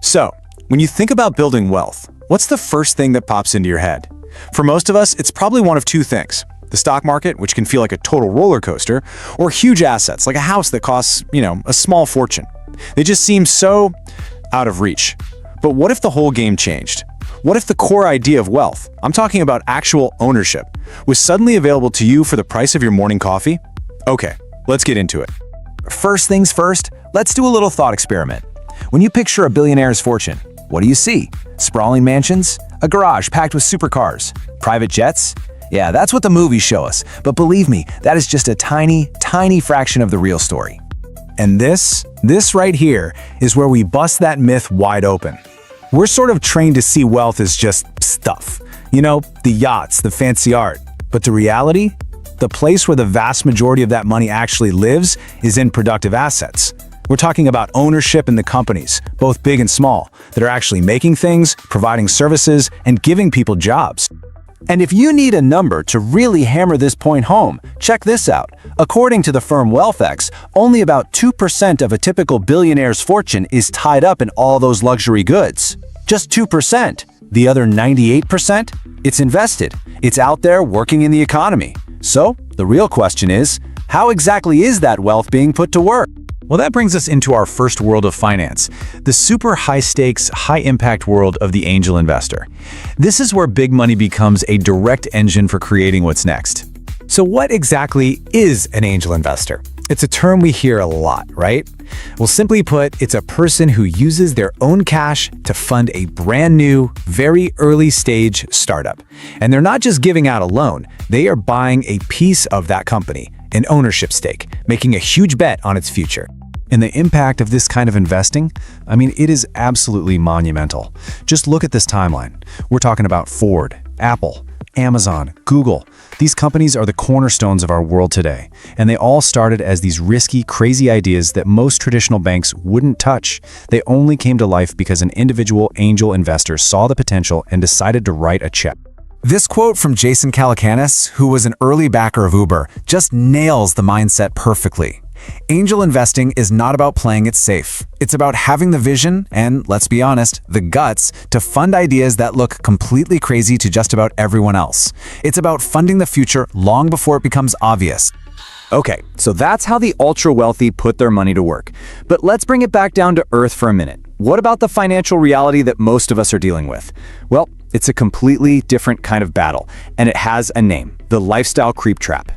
So, when you think about building wealth, what's the first thing that pops into your head? For most of us, it's probably one of two things. The stock market, which can feel like a total roller coaster, or huge assets, like a house that costs, a small fortune. They just seem so out of reach. But what if the whole game changed? What if the core idea of wealth, I'm talking about actual ownership, was suddenly available to you for the price of your morning coffee? Okay, let's get into it. First things first, let's do a little thought experiment. When you picture a billionaire's fortune, what do you see? Sprawling mansions? A garage packed with supercars? Private jets? Yeah, that's what the movies show us. But believe me, that is just a tiny, tiny fraction of the real story. And this right here is where we bust that myth wide open. We're sort of trained to see wealth as just stuff. The yachts, the fancy art. But the reality? The place where the vast majority of that money actually lives is in productive assets. We're talking about ownership in the companies, both big and small, that are actually making things, providing services, and giving people jobs. And if you need a number to really hammer this point home, check this out. According to the firm WealthX, only about 2% of a typical billionaire's fortune is tied up in all those luxury goods. Just 2%. The other 98%? It's invested. It's out there working in the economy. So, the real question is, how exactly is that wealth being put to work? Well, that brings us into our first world of finance, the super high-stakes, high-impact world of the angel investor. This is where big money becomes a direct engine for creating what's next. So what exactly is an angel investor? It's a term we hear a lot, right? Well, simply put, it's a person who uses their own cash to fund a brand new, very early-stage startup. And they're not just giving out a loan, they are buying a piece of that company, an ownership stake, making a huge bet on its future. And the impact of this kind of investing, it is absolutely monumental. Just look at this timeline. We're talking about Ford, Apple, Amazon, Google. These companies are the cornerstones of our world today, and they all started as these risky, crazy ideas that most traditional banks wouldn't touch. They only came to life because an individual angel investor saw the potential and decided to write a check. This quote from Jason Calacanis, who was an early backer of Uber, just nails the mindset perfectly. Angel investing is not about playing it safe. It's about having the vision and, let's be honest, the guts to fund ideas that look completely crazy to just about everyone else. It's about funding the future long before it becomes obvious. Okay, so that's how the ultra-wealthy put their money to work. But let's bring it back down to earth for a minute. What about the financial reality that most of us are dealing with? Well, it's a completely different kind of battle, and it has a name: the lifestyle creep trap.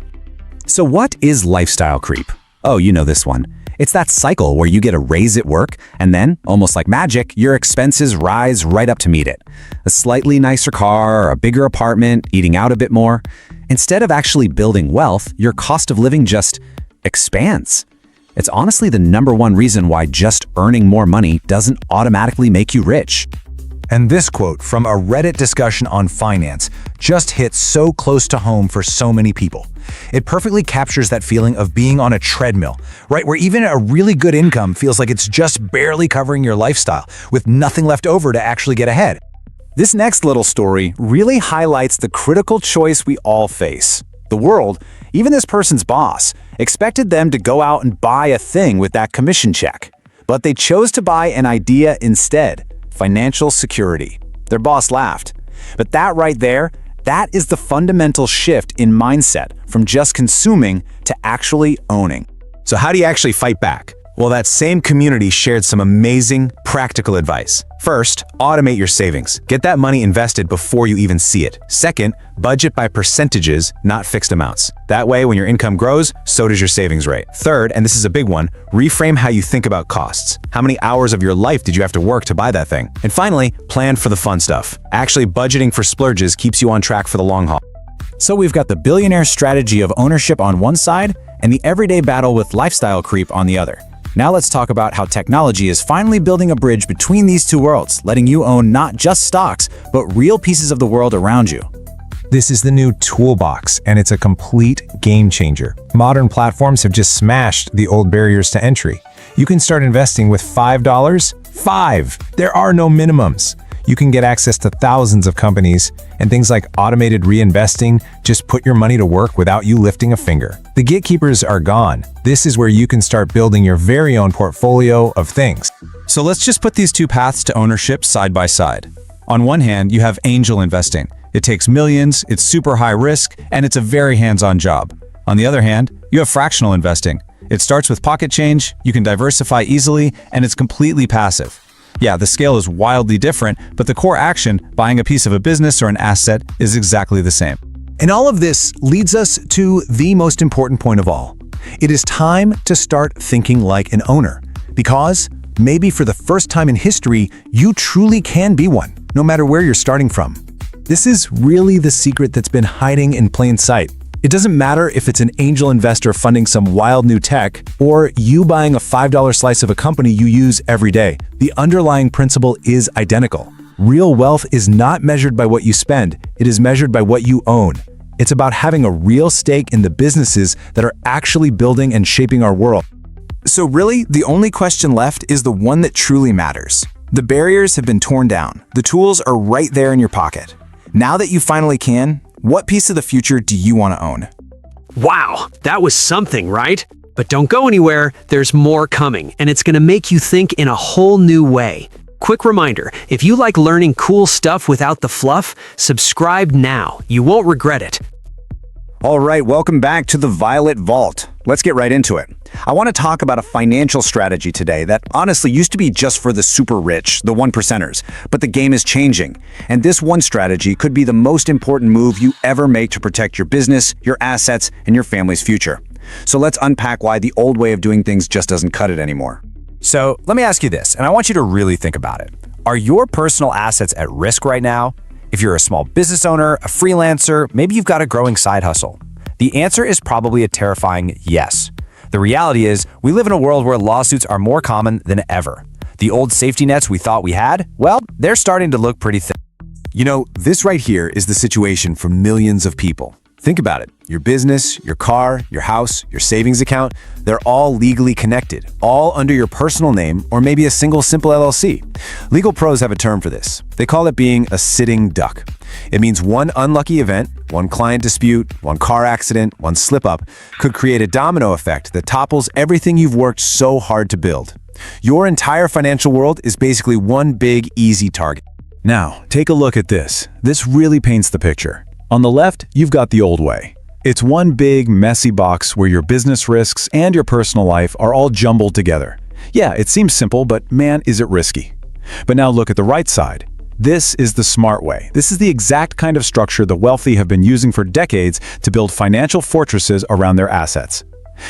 So what is lifestyle creep? Oh, you know this one. It's that cycle where you get a raise at work, and then, almost like magic, your expenses rise right up to meet it. A slightly nicer car, or a bigger apartment, eating out a bit more. Instead of actually building wealth, your cost of living just expands. It's honestly the #1 reason why just earning more money doesn't automatically make you rich. And this quote from a Reddit discussion on finance just hits so close to home for so many people. It perfectly captures that feeling of being on a treadmill, right? Where even a really good income feels like it's just barely covering your lifestyle, with nothing left over to actually get ahead. This next little story really highlights the critical choice we all face. The world, even this person's boss, expected them to go out and buy a thing with that commission check. But they chose to buy an idea instead: financial security. Their boss laughed. But that right there, that is the fundamental shift in mindset from just consuming to actually owning. So how do you actually fight back? Well, that same community shared some amazing, practical advice. First, automate your savings. Get that money invested before you even see it. Second, budget by percentages, not fixed amounts. That way, when your income grows, so does your savings rate. Third, and this is a big one, reframe how you think about costs. How many hours of your life did you have to work to buy that thing? And finally, plan for the fun stuff. Actually, budgeting for splurges keeps you on track for the long haul. So we've got the billionaire strategy of ownership on one side and the everyday battle with lifestyle creep on the other. Now let's talk about how technology is finally building a bridge between these two worlds, letting you own not just stocks, but real pieces of the world around you. This is the new toolbox, and it's a complete game changer. Modern platforms have just smashed the old barriers to entry. You can start investing with $5. There are no minimums. You can get access to thousands of companies, and things like automated reinvesting just put your money to work without you lifting a finger. The gatekeepers are gone. This is where you can start building your very own portfolio of things. So let's just put these two paths to ownership side by side. On one hand, you have angel investing. It takes millions, it's super high risk, and it's a very hands-on job. On the other hand, you have fractional investing. It starts with pocket change, you can diversify easily, and it's completely passive. Yeah, the scale is wildly different, but the core action, buying a piece of a business or an asset, is exactly the same. And all of this leads us to the most important point of all. It is time to start thinking like an owner, because maybe for the first time in history, you truly can be one, no matter where you're starting from. This is really the secret that's been hiding in plain sight. It doesn't matter if it's an angel investor funding some wild new tech or you buying a $5 slice of a company you use every day. The underlying principle is identical. Real wealth is not measured by what you spend, it is measured by what you own. It's about having a real stake in the businesses that are actually building and shaping our world. So really, the only question left is the one that truly matters. The barriers have been torn down. The tools are right there in your pocket. Now that you finally can, what piece of the future do you want to own? Wow, that was something, right? But don't go anywhere, there's more coming, and it's gonna make you think in a whole new way. Quick reminder, if you like learning cool stuff without the fluff, subscribe now. You won't regret it. All right, welcome back to the Violet Vault. Let's get right into it. I want to talk about a financial strategy today that honestly used to be just for the super rich, the one percenters, but the game is changing. And this one strategy could be the most important move you ever make to protect your business, your assets, and your family's future. So let's unpack why the old way of doing things just doesn't cut it anymore. So let me ask you this, and I want you to really think about it. Are your personal assets at risk right now? If you're a small business owner, a freelancer, maybe you've got a growing side hustle. The answer is probably a terrifying yes. The reality is, we live in a world where lawsuits are more common than ever. The old safety nets we thought we had, well, they're starting to look pretty thin. You know, this right here is the situation for millions of people. Think about it. Your business, your car, your house, your savings account, they're all legally connected, all under your personal name or maybe a single simple LLC. Legal pros have a term for this. They call it being a sitting duck. It means one unlucky event, one client dispute, one car accident, one slip-up could create a domino effect that topples everything you've worked so hard to build. Your entire financial world is basically one big, easy target. Now, take a look at this. This really paints the picture. On the left, you've got the old way. It's one big, messy box where your business risks and your personal life are all jumbled together. Yeah, it seems simple, but man, is it risky. But now look at the right side. This is the smart way. This is the exact kind of structure the wealthy have been using for decades to build financial fortresses around their assets.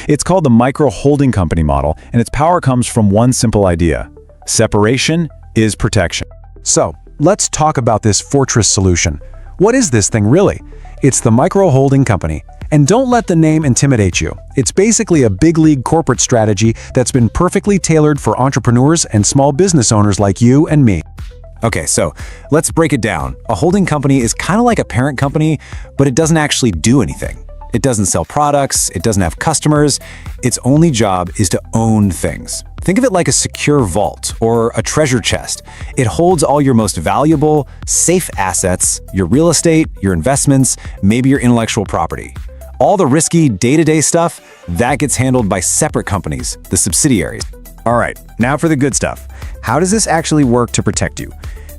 It's called the micro-holding company model, and its power comes from one simple idea. Separation is protection. So, let's talk about this fortress solution. What is this thing really? It's the micro-holding company. And don't let the name intimidate you. It's basically a big league corporate strategy that's been perfectly tailored for entrepreneurs and small business owners like you and me. Okay, so let's break it down. A holding company is kind of like a parent company, but it doesn't actually do anything. It doesn't sell products, it doesn't have customers. Its only job is to own things. Think of it like a secure vault or a treasure chest. It holds all your most valuable, safe assets, your real estate, your investments, maybe your intellectual property. All the risky day-to-day stuff, that gets handled by separate companies, the subsidiaries. All right, now for the good stuff. How does this actually work to protect you?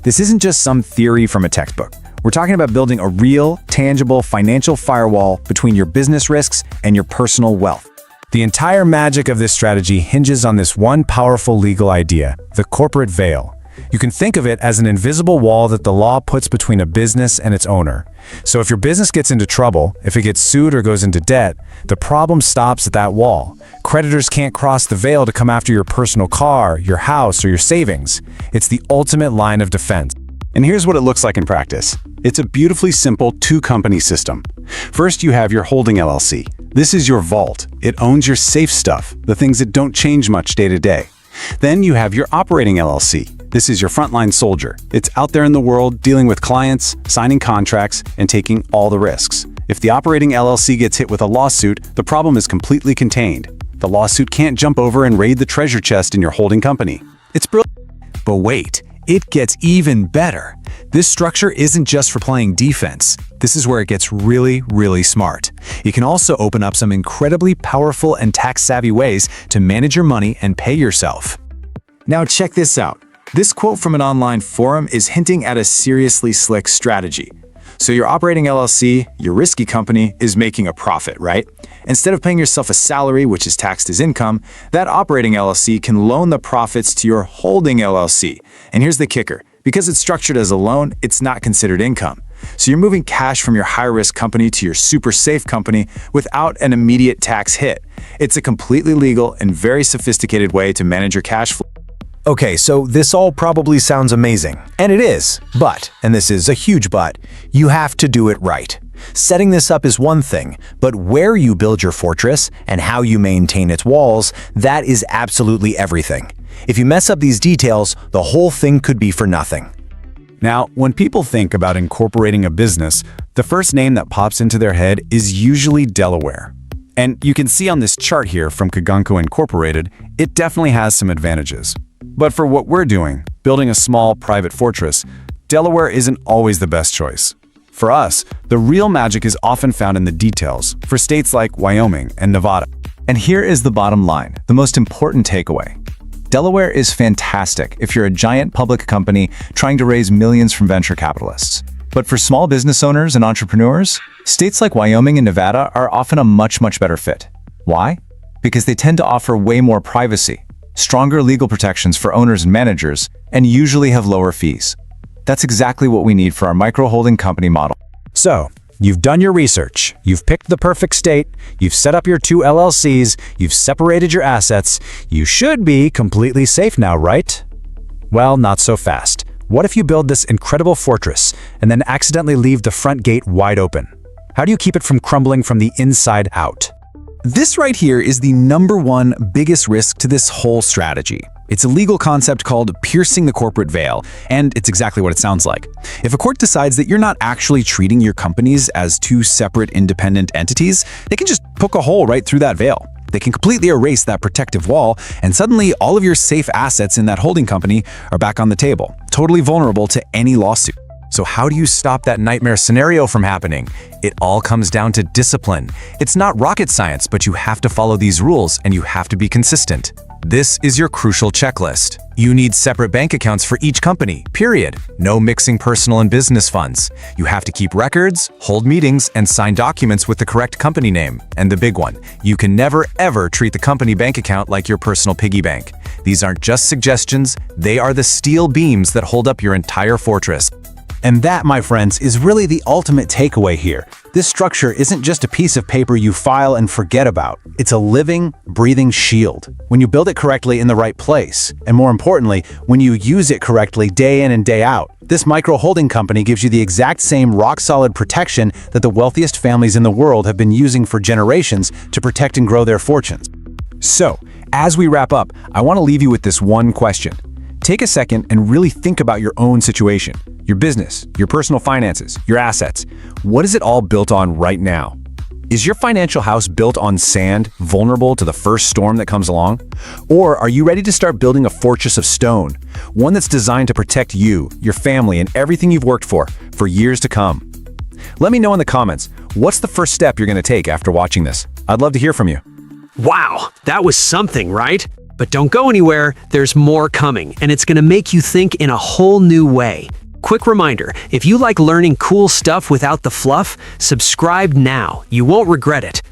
This isn't just some theory from a textbook. We're talking about building a real, tangible financial firewall between your business risks and your personal wealth. The entire magic of this strategy hinges on this one powerful legal idea, the corporate veil. You can think of it as an invisible wall that the law puts between a business and its owner. So if your business gets into trouble, if it gets sued or goes into debt, the problem stops at that wall. Creditors can't cross the veil to come after your personal car, your house, or your savings. It's the ultimate line of defense. And here's what it looks like in practice. It's a beautifully simple two-company system. First, you have your holding LLC. This is your vault. It owns your safe stuff, the things that don't change much day to day. Then you have your operating LLC. This is your frontline soldier. It's out there in the world dealing with clients, signing contracts, and taking all the risks. If the operating LLC gets hit with a lawsuit, the problem is completely contained. The lawsuit can't jump over and raid the treasure chest in your holding company. It's brilliant. But wait, it gets even better. This structure isn't just for playing defense. This is where it gets really, really smart. You can also open up some incredibly powerful and tax-savvy ways to manage your money and pay yourself. Now check this out. This quote from an online forum is hinting at a seriously slick strategy. So your operating LLC, your risky company, is making a profit, right? Instead of paying yourself a salary, which is taxed as income, that operating LLC can loan the profits to your holding LLC. And here's the kicker. Because it's structured as a loan, it's not considered income. So you're moving cash from your high-risk company to your super safe company without an immediate tax hit. It's a completely legal and very sophisticated way to manage your cash flow. Okay, so this all probably sounds amazing, and it is, but, and this is a huge but, you have to do it right. Setting this up is one thing, but where you build your fortress and how you maintain its walls, that is absolutely everything. If you mess up these details, the whole thing could be for nothing. Now, when people think about incorporating a business, the first name that pops into their head is usually Delaware. And you can see on this chart here from Kagunko Incorporated, it definitely has some advantages. But for what we're doing, building a small private fortress, Delaware isn't always the best choice. For us, the real magic is often found in the details, for states like Wyoming and Nevada. And here is the bottom line, the most important takeaway. Delaware is fantastic if you're a giant public company trying to raise millions from venture capitalists. But for small business owners and entrepreneurs, states like Wyoming and Nevada are often a much better fit. Why? Because they tend to offer way more privacy, stronger legal protections for owners and managers, and usually have lower fees. That's exactly what we need for our micro-holding company model. So, you've done your research, you've picked the perfect state, you've set up your 2 LLCs, you've separated your assets, you should be completely safe now, right? Well, not so fast. What if you build this incredible fortress and then accidentally leave the front gate wide open? How do you keep it from crumbling from the inside out? This right here is the #1 biggest risk to this whole strategy. It's a legal concept called piercing the corporate veil, and it's exactly what it sounds like. If a court decides that you're not actually treating your companies as 2 separate independent entities, they can just poke a hole right through that veil. They can completely erase that protective wall, and suddenly all of your safe assets in that holding company are back on the table, totally vulnerable to any lawsuit. So how do you stop that nightmare scenario from happening? It all comes down to discipline. It's not rocket science, but you have to follow these rules and you have to be consistent. This is your crucial checklist. You need separate bank accounts for each company, period. No mixing personal and business funds. You have to keep records, hold meetings, and sign documents with the correct company name. And the big one, you can never ever treat the company bank account like your personal piggy bank. These aren't just suggestions, they are the steel beams that hold up your entire fortress. And that, my friends, is really the ultimate takeaway here. This structure isn't just a piece of paper you file and forget about. It's a living, breathing shield. When you build it correctly in the right place, and more importantly, when you use it correctly day in and day out, this micro-holding company gives you the exact same rock-solid protection that the wealthiest families in the world have been using for generations to protect and grow their fortunes. So, as we wrap up, I want to leave you with this one question. Take a second and really think about your own situation, your business, your personal finances, your assets. What is it all built on right now? Is your financial house built on sand, vulnerable to the first storm that comes along? Or are you ready to start building a fortress of stone, one that's designed to protect you, your family, and everything you've worked for years to come? Let me know in the comments, what's the first step you're going to take after watching this? I'd love to hear from you. Wow, that was something, right? But don't go anywhere, there's more coming, and it's going to make you think in a whole new way. Quick reminder, if you like learning cool stuff without the fluff, subscribe now. You won't regret it.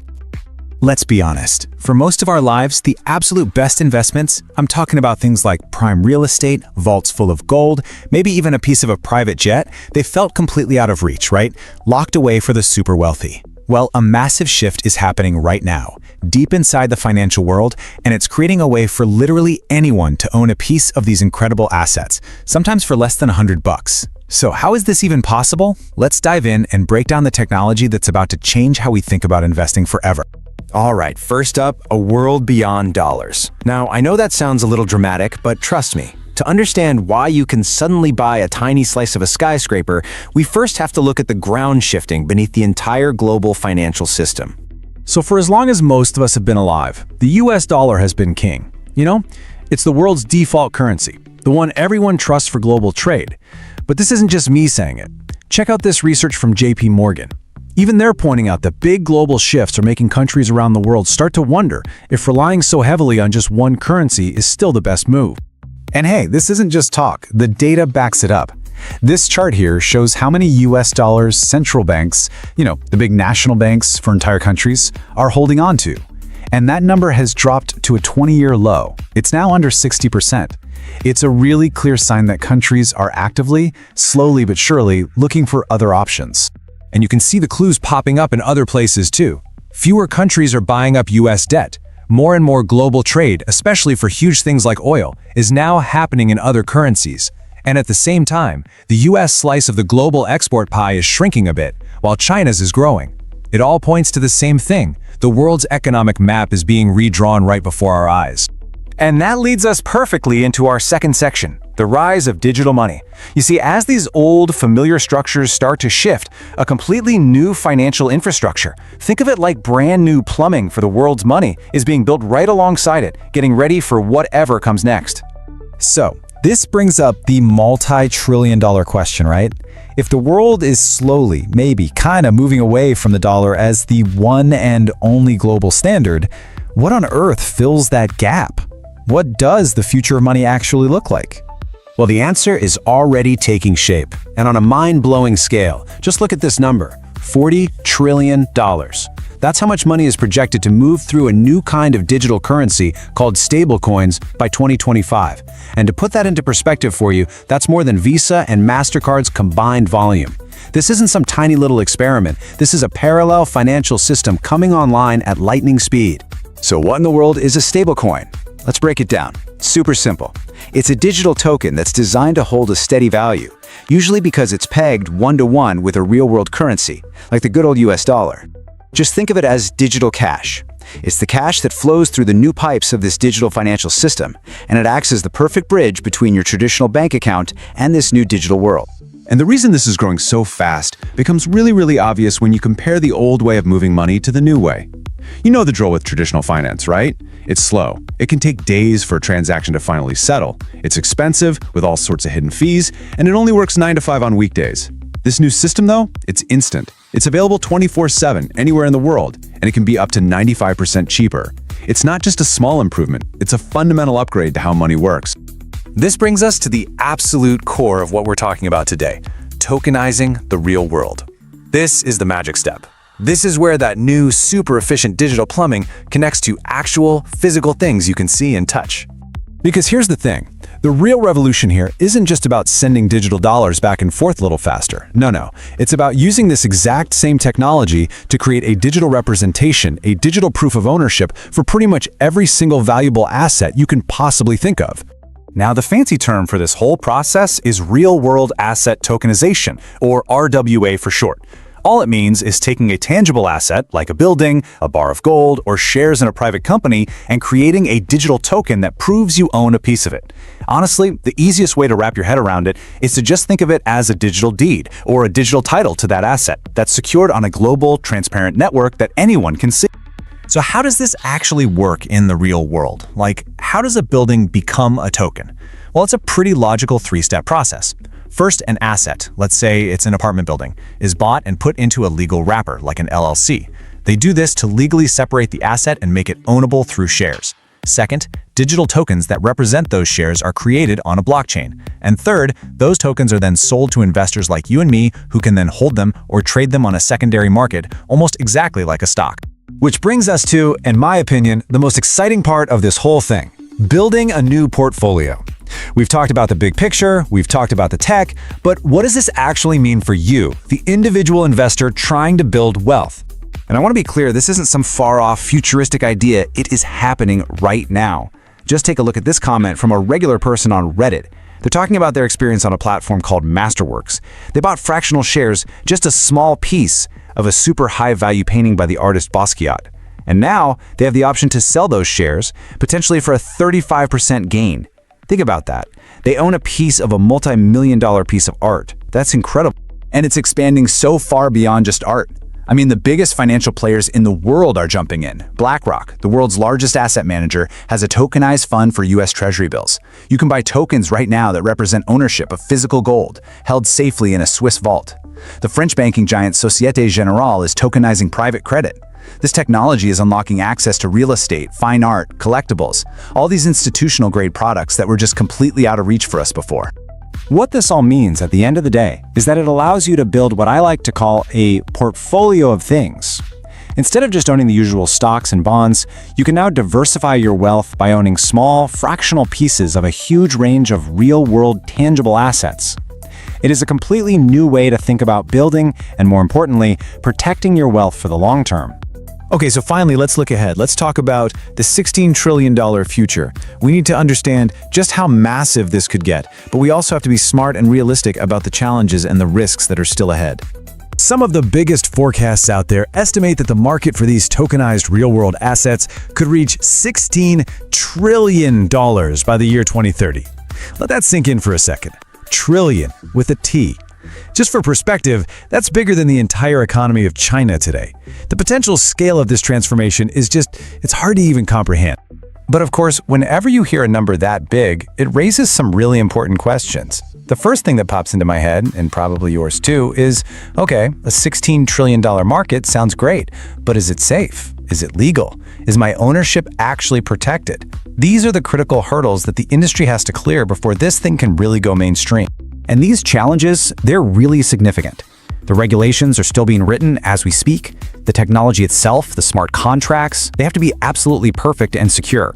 Let's be honest. For most of our lives, the absolute best investments, I'm talking about things like prime real estate, vaults full of gold, maybe even a piece of a private jet, they felt completely out of reach, right? Locked away for the super wealthy. Well, a massive shift is happening right now, deep inside the financial world, and it's creating a way for literally anyone to own a piece of these incredible assets, sometimes for less than $100. So how is this even possible? Let's dive in and break down the technology that's about to change how we think about investing forever. All right, first up, a world beyond dollars. Now, I know that sounds a little dramatic, but trust me. To understand why you can suddenly buy a tiny slice of a skyscraper, we first have to look at the ground shifting beneath the entire global financial system. So for as long as most of us have been alive, the US dollar has been king. You know, it's the world's default currency. the one everyone trusts for global trade. But this isn't just me saying it. Check out this research from JP Morgan. Even they're pointing out that big global shifts are making countries around the world start to wonder if relying so heavily on just one currency is still the best move. And hey, this isn't just talk, the data backs it up. This chart here shows how many US dollars central banks, the big national banks for entire countries, are holding on to. And that number has dropped to a 20-year low. It's now under 60%. It's a really clear sign that countries are actively, slowly but surely, looking for other options. And you can see the clues popping up in other places too. Fewer countries are buying up US debt. More and more global trade, especially for huge things like oil, is now happening in other currencies. And at the same time, the US slice of the global export pie is shrinking a bit, while China's is growing. It all points to the same thing. The world's economic map is being redrawn right before our eyes. And that leads us perfectly into our second section, the rise of digital money. You see, as these old, familiar structures start to shift, a completely new financial infrastructure, think of it like brand new plumbing for the world's money, is being built right alongside it, getting ready for whatever comes next. So, this brings up the multi-trillion-dollar question, right? If the world is slowly, maybe kind of moving away from the dollar as the one and only global standard, what on earth fills that gap? What does the future of money actually look like? Well, the answer is already taking shape, and on a mind-blowing scale. Just look at this number, $40 trillion. That's how much money is projected to move through a new kind of digital currency called stablecoins by 2025. And to put that into perspective for you, that's more than Visa and MasterCard's combined volume. This isn't some tiny little experiment. This is a parallel financial system coming online at lightning speed. So what in the world is a stablecoin? Let's break it down. Super simple. It's a digital token that's designed to hold a steady value, usually because it's pegged one-to-one with a real-world currency, like the good old US dollar. Just think of it as digital cash. It's the cash that flows through the new pipes of this digital financial system, and it acts as the perfect bridge between your traditional bank account and this new digital world. And the reason this is growing so fast becomes really obvious when you compare the old way of moving money to the new way. You know the drill with traditional finance, right? It's slow. It can take days for a transaction to finally settle. It's expensive, with all sorts of hidden fees, and it only works 9 to 5 on weekdays. This new system, though, it's instant. It's available 24/7, anywhere in the world, and it can be up to 95% cheaper. It's not just a small improvement, it's a fundamental upgrade to how money works. This brings us to the absolute core of what we're talking about today, tokenizing the real world. This is the magic step. This is where that new, super efficient digital plumbing connects to actual, physical things you can see and touch. Because here's the thing, the real revolution here isn't just about sending digital dollars back and forth a little faster. No. It's about using this exact same technology to create a digital representation, a digital proof of ownership for pretty much every single valuable asset you can possibly think of. Now, the fancy term for this whole process is real-world asset tokenization, or RWA for short. All it means is taking a tangible asset, like a building, a bar of gold, or shares in a private company, and creating a digital token that proves you own a piece of it. Honestly, the easiest way to wrap your head around it is to just think of it as a digital deed, or a digital title to that asset, that's secured on a global, transparent network that anyone can see. So how does this actually work in the real world? Like, how does a building become a token? Well, it's a pretty logical three-step process. First, an asset, let's say it's an apartment building, is bought and put into a legal wrapper, like an LLC. They do this to legally separate the asset and make it ownable through shares. Second, digital tokens that represent those shares are created on a blockchain. And third, those tokens are then sold to investors like you and me, who can then hold them or trade them on a secondary market, almost exactly like a stock. Which brings us to, in my opinion, the most exciting part of this whole thing, building a new portfolio. We've talked about the big picture, we've talked about the tech, but what does this actually mean for you, the individual investor trying to build wealth? And I want to be clear, this isn't some far-off futuristic idea, it is happening right now. Just take a look at this comment from a regular person on Reddit. They're talking about their experience on a platform called Masterworks. They bought fractional shares, just a small piece of a super high-value painting by the artist Basquiat. And now, they have the option to sell those shares, potentially for a 35% gain. Think about that. They own a piece of a multi-million-dollar piece of art. That's incredible. And it's expanding so far beyond just art. I mean, the biggest financial players in the world are jumping in. BlackRock, the world's largest asset manager, has a tokenized fund for US Treasury bills. You can buy tokens right now that represent ownership of physical gold, held safely in a Swiss vault. The French banking giant Société Générale is tokenizing private credit. This technology is unlocking access to real estate, fine art, collectibles, all these institutional-grade products that were just completely out of reach for us before. What this all means at the end of the day is that it allows you to build what I like to call a portfolio of things. Instead of just owning the usual stocks and bonds, you can now diversify your wealth by owning small, fractional pieces of a huge range of real-world tangible assets. It is a completely new way to think about building and, more importantly, protecting your wealth for the long term. Okay, so finally, let's look ahead. Let's talk about the $16 trillion future. We need to understand just how massive this could get, but we also have to be smart and realistic about the challenges and the risks that are still ahead. Some of the biggest forecasts out there estimate that the market for these tokenized real-world assets could reach $16 trillion by the year 2030. Let that sink in for a second. Trillion with a T. Just for perspective, that's bigger than the entire economy of China today. The potential scale of this transformation is it's hard to even comprehend. But of course, whenever you hear a number that big, it raises some really important questions. The first thing that pops into my head, and probably yours too, is, okay, a $16 trillion market sounds great, but is it safe? Is it legal? Is my ownership actually protected? These are the critical hurdles that the industry has to clear before this thing can really go mainstream. And these challenges, they're really significant. The regulations are still being written as we speak. The technology itself, the smart contracts, they have to be absolutely perfect and secure.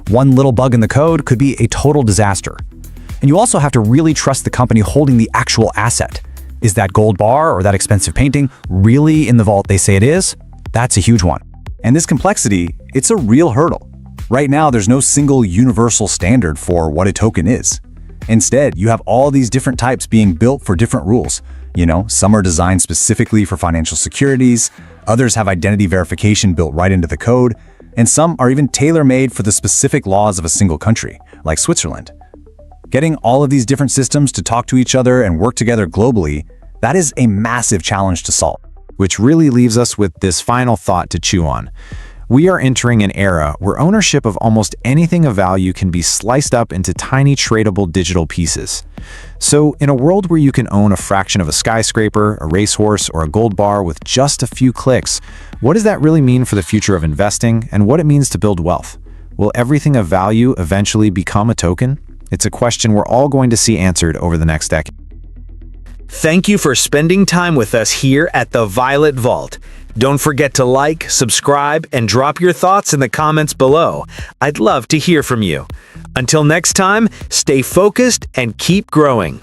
One little bug in the code could be a total disaster. And you also have to really trust the company holding the actual asset. Is that gold bar or that expensive painting really in the vault they say it is? That's a huge one. And this complexity, it's a real hurdle. Right now, there's no single universal standard for what a token is. Instead, you have all these different types being built for different rules. Some are designed specifically for financial securities, others have identity verification built right into the code, and some are even tailor-made for the specific laws of a single country, like Switzerland. Getting all of these different systems to talk to each other and work together globally, that is a massive challenge to solve. Which really leaves us with this final thought to chew on. We are entering an era where ownership of almost anything of value can be sliced up into tiny tradable digital pieces. So in a world where you can own a fraction of a skyscraper, a racehorse, or a gold bar with just a few clicks, what does that really mean for the future of investing and what it means to build wealth? Will everything of value eventually become a token? It's a question we're all going to see answered over the next decade. Thank you for spending time with us here at the Violet Vault. Don't forget to like, subscribe, and drop your thoughts in the comments below. I'd love to hear from you. Until next time, stay focused and keep growing.